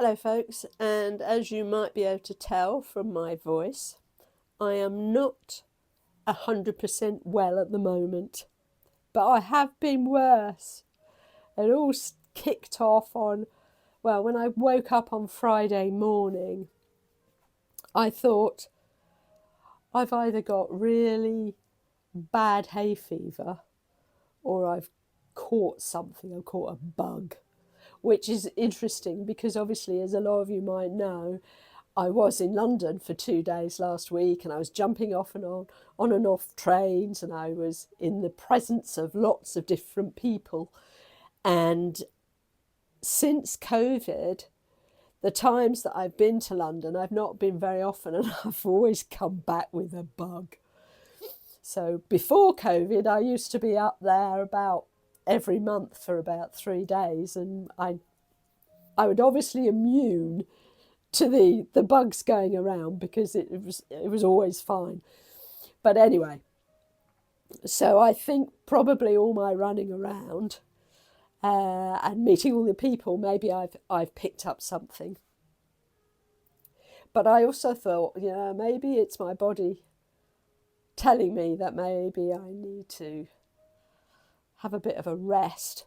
Hello, folks, and as you might be able to tell from my voice, I am not 100% well at the moment, but I have been worse. It all kicked off when I woke up on Friday morning, I thought I've either got really bad hay fever or I've caught something, I've caught a bug, which is interesting because obviously, as a lot of you might know, I was in London for 2 days last week and I was jumping off and on and off trains, and I was in the presence of lots of different people. And since COVID, the times that I've been to London, I've not been very often, and I've always come back with a bug. So before COVID, I used to be up there about every month for about 3 days, and I would obviously immune to the bugs going around because it was always fine. But anyway, so I think probably all my running around and meeting all the people, maybe I've picked up something. But I also thought, maybe it's my body telling me that maybe I need to have a bit of a rest.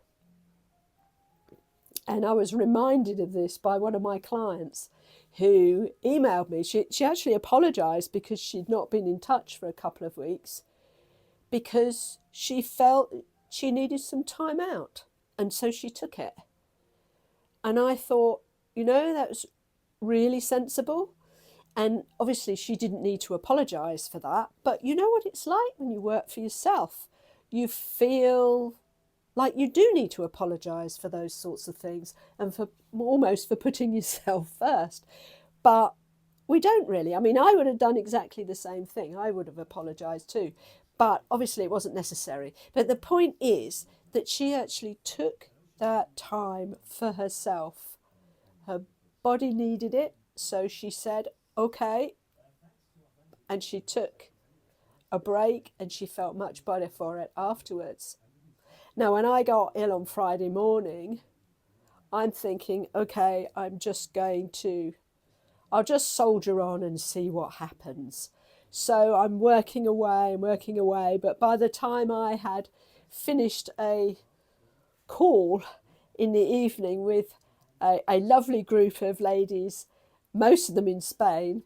And I was reminded of this by one of my clients who emailed me. She actually apologised because she'd not been in touch for a couple of weeks because she felt she needed some time out. And so she took it. And I thought, that was really sensible. And obviously she didn't need to apologise for that. But you know what it's like when you work for yourself. You feel like you do need to apologise for those sorts of things and for almost for putting yourself first. But we don't really. I mean, I would have done exactly the same thing. I would have apologised too. But obviously it wasn't necessary. But the point is that she actually took that time for herself. Her body needed it. So she said, okay. And she took a break and she felt much better for it afterwards. Now, when I got ill on Friday morning, I'm thinking, okay, I'll just soldier on and see what happens. So I'm working away, but by the time I had finished a call in the evening with a lovely group of ladies, most of them in Spain,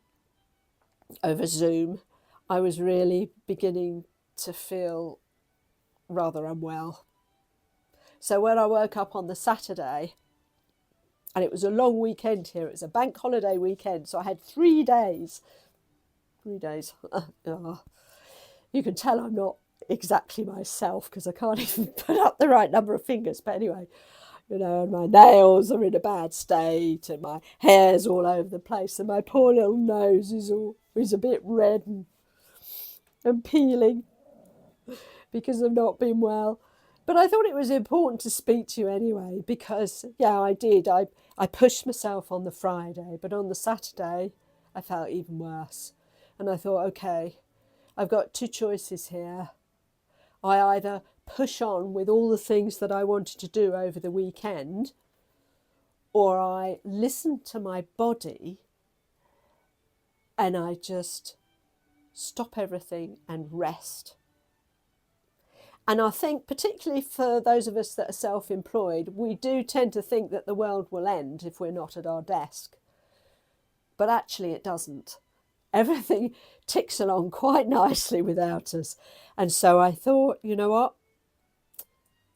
over Zoom, I was really beginning to feel rather unwell. So when I woke up on the Saturday, and it was a long weekend here, it was a bank holiday weekend, so I had 3 days. 3 days. You can tell I'm not exactly myself because I can't even put up the right number of fingers. But anyway, my nails are in a bad state and my hair's all over the place and my poor little nose is a bit red and peeling because I've not been well. But I thought it was important to speak to you anyway because, I did. I pushed myself on the Friday, but on the Saturday I felt even worse. And I thought, okay, I've got two choices here. I either push on with all the things that I wanted to do over the weekend, or I listen to my body and I just stop everything and rest. And I think particularly for those of us that are self-employed, we do tend to think that the world will end if we're not at our desk. But actually it doesn't. Everything ticks along quite nicely without us. And so I thought, you know what?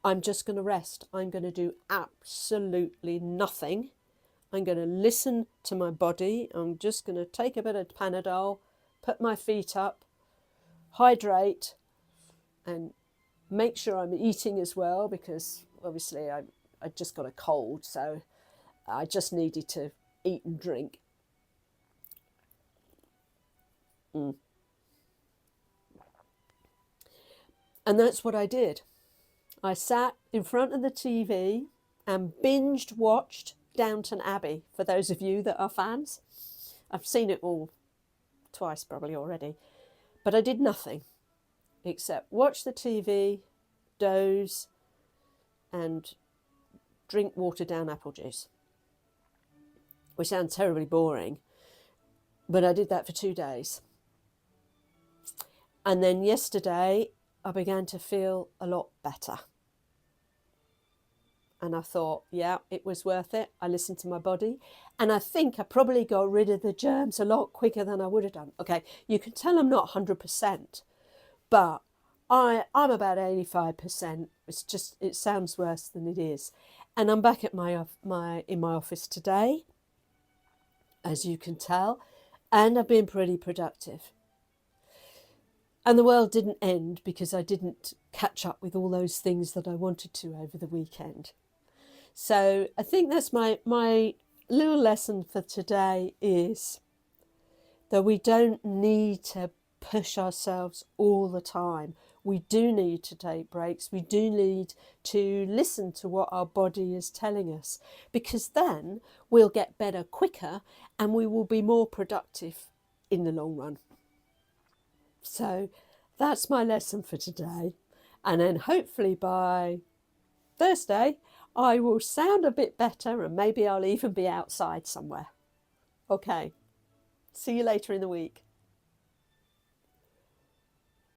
I'm just going to rest. I'm going to do absolutely nothing. I'm going to listen to my body. I'm just going to take a bit of Panadol, put my feet up, hydrate, and make sure I'm eating as well because obviously I just got a cold, so I just needed to eat and drink. And that's what I did. I sat in front of the TV and binged watched Downton Abbey, for those of you that are fans. I've seen it all twice probably already, but I did nothing except watch the TV, doze, and drink watered down apple juice. which sounds terribly boring, but I did that for 2 days. And then yesterday, I began to feel a lot better. And I thought, yeah, it was worth it. I listened to my body. And I think I probably got rid of the germs a lot quicker than I would have done. Okay, you can tell I'm not 100%, but I'm about 85%. It's just, it sounds worse than it is. And I'm back at in my office today, as you can tell, and I've been pretty productive. And the world didn't end because I didn't catch up with all those things that I wanted to over the weekend. So I think that's my little lesson for today, is that we don't need to push ourselves all the time. We do need to take breaks. We do need to listen to what our body is telling us, because then we'll get better quicker and we will be more productive in the long run. So that's my lesson for today. And then hopefully by Thursday, I will sound a bit better, and maybe I'll even be outside somewhere. Okay, see you later in the week.